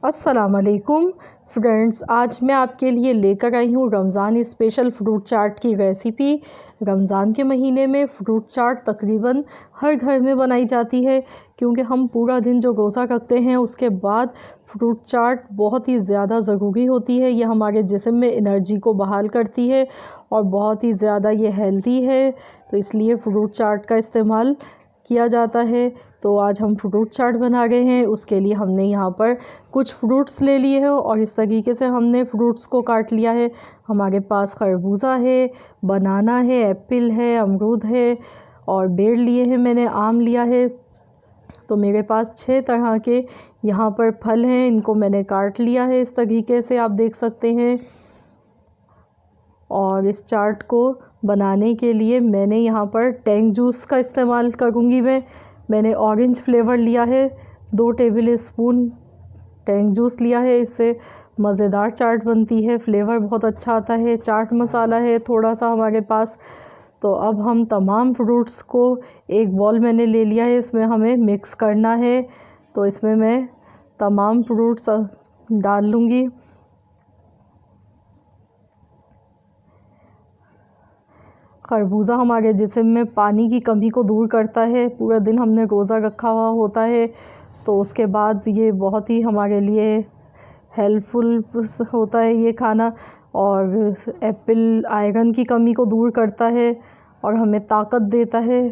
अस्सलाम वालेकुम फ्रेंड्स, आज मैं आपके लिए लेकर आई हूँ रमज़ान स्पेशल फ़्रूट चाट की रेसिपी। रमज़ान के महीने में फ़्रूट चाट तकरीबन हर घर में बनाई जाती है, क्योंकि हम पूरा दिन जो रोज़ा रखते हैं उसके बाद फ़्रूट चाट बहुत ही ज़्यादा ज़रूरी होती है। ये हमारे जिस्म में एनर्जी को बहाल करती है और बहुत ही ज़्यादा ये हेल्दी है, तो इसलिए फ़्रूट चाट का इस्तेमाल किया जाता है। तो आज हम फ्रूट चाट बना रहे हैं। उसके लिए हमने यहाँ पर कुछ फ्रूट्स ले लिए हैं और इस तरीके से हमने फ्रूट्स को काट लिया है। हमारे पास खरबूजा है, बनाना है, एप्पल है, अमरूद है और बेर लिए हैं, मैंने आम लिया है। तो मेरे पास 6 तरह के यहाँ पर फल हैं, इनको मैंने काट लिया है इस तरीके से, आप देख सकते हैं। और इस चाट को बनाने के लिए मैंने यहाँ पर टैंग जूस का इस्तेमाल करूँगी। मैंने ऑरेंज फ्लेवर लिया है, 2 टेबल स्पून टैंग जूस लिया है। इससे मज़ेदार चाट बनती है, फ्लेवर बहुत अच्छा आता है। चाट मसाला है थोड़ा सा हमारे पास। तो अब हम तमाम फ्रूट्स को एक बॉल मैंने ले लिया है, इसमें हमें मिक्स करना है। तो इसमें मैं तमाम फ्रूट्स डाल लूँगी। खरबूजा हमारे जिस्म में पानी की कमी को दूर करता है। पूरा दिन हमने रोज़ा रखा हुआ होता है, तो उसके बाद ये बहुत ही हमारे लिए हेल्पफुल होता है ये खाना। और एप्पल आयरन की कमी को दूर करता है और हमें ताकत देता है,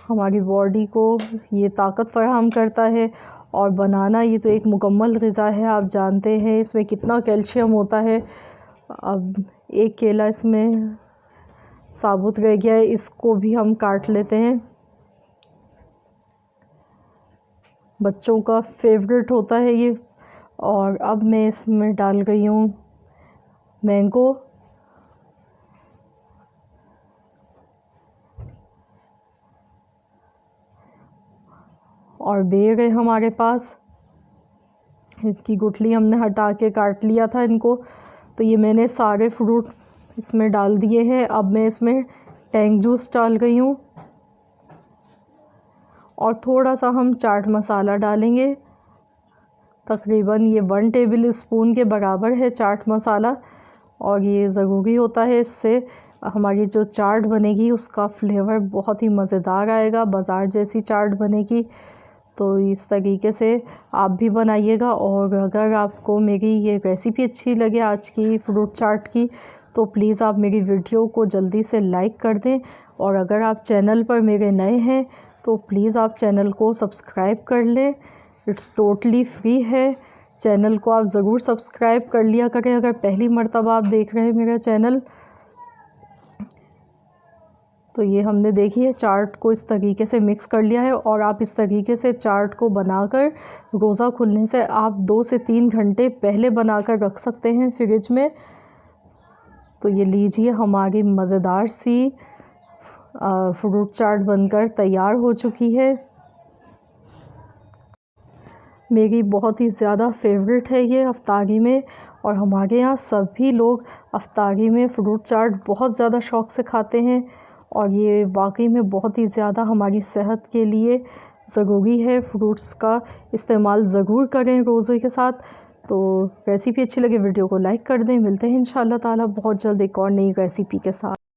हमारी बॉडी को ये ताकत फराहम करता है। और बनाना ये तो एक मुकम्मल ग़िज़ा है, आप जानते हैं इसमें कितना कैल्शियम होता है। अब एक केला इसमें साबुत रह गया है, इसको भी हम काट लेते हैं। बच्चों का फेवरेट होता है ये। और अब मैं इसमें डाल गई हूँ मैंगो। और बेर है हमारे पास, इसकी गुठली हमने हटा के काट लिया था इनको। तो ये मैंने सारे फ्रूट इसमें डाल दिए हैं। अब मैं इसमें टैंग जूस डाल गई हूँ और थोड़ा सा हम चाट मसाला डालेंगे। तकरीबन ये 1 टेबल स्पून के बराबर है चाट मसाला, और ये ज़रूरी होता है, इससे हमारी जो चाट बनेगी उसका फ्लेवर बहुत ही मज़ेदार आएगा, बाज़ार जैसी चाट बनेगी। तो इस तरीके से आप भी बनाइएगा। और अगर आपको मेरी ये रेसिपी अच्छी लगे आज की फ्रूट चाट की, तो प्लीज़ आप मेरी वीडियो को जल्दी से लाइक कर दें। और अगर आप चैनल पर मेरे नए हैं तो प्लीज़ आप चैनल को सब्सक्राइब कर लें, इट्स टोटली फ्री है। चैनल को आप ज़रूर सब्सक्राइब कर लिया करें अगर पहली मर्तबा आप देख रहे हैं मेरा चैनल। तो ये हमने देखिए चाट को इस तरीके से मिक्स कर लिया है। और आप इस तरीके से चाट को बनाकर रोज़ा खुलने से आप 2 से 3 घंटे पहले बनाकर रख सकते हैं फ्रिज में। तो ये लीजिए हमारी मज़ेदार सी फ्रूट चाट बनकर तैयार हो चुकी है। मेरी बहुत ही ज़्यादा फेवरेट है ये अफ्तारी में, और हमारे यहाँ सभी लोग अफ्तारी में फ़्रूट चाट बहुत ज़्यादा शौक़ से खाते हैं। और ये वाकई में बहुत ही ज़्यादा हमारी सेहत के लिए ज़रूरी है। फ्रूट्स का इस्तेमाल ज़रूर करें रोज़े के साथ। तो रेसिपी अच्छी लगे वीडियो को लाइक कर दें। मिलते हैं इंशाअल्लाह ताला बहुत जल्द एक और नई रेसिपी के साथ।